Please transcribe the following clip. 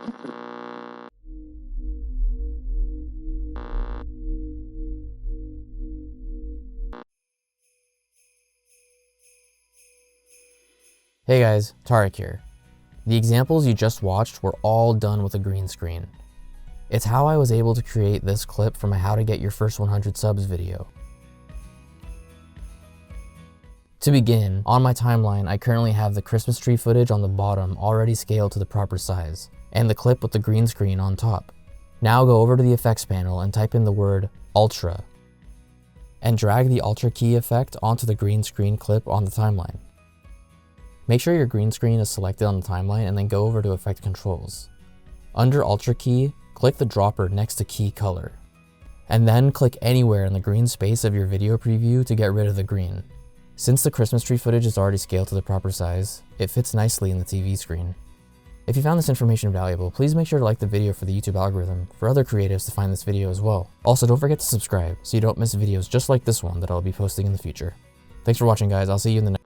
Hey guys, Tariq here. The examples you just watched were all done with a green screen. It's how I was able to create this clip for my How to Get Your First 100 Subs video. To begin, on my timeline, I currently have the Christmas tree footage on the bottom already scaled to the proper size, and the clip with the green screen on top. Now go over to the effects panel and type in the word Ultra, and drag the Ultra key effect onto the green screen clip on the timeline. Make sure your green screen is selected on the timeline and then go over to Effect Controls. Under Ultra Key, click the dropper next to Key Color, and then click anywhere in the green space of your video preview to get rid of the green. Since the Christmas tree footage is already scaled to the proper size, it fits nicely in the TV screen. If you found this information valuable, please make sure to like the video for the YouTube algorithm for other creatives to find this video as well. Also, don't forget to subscribe so you don't miss videos just like this one that I'll be posting in the future. Thanks for watching guys, I'll see you in the next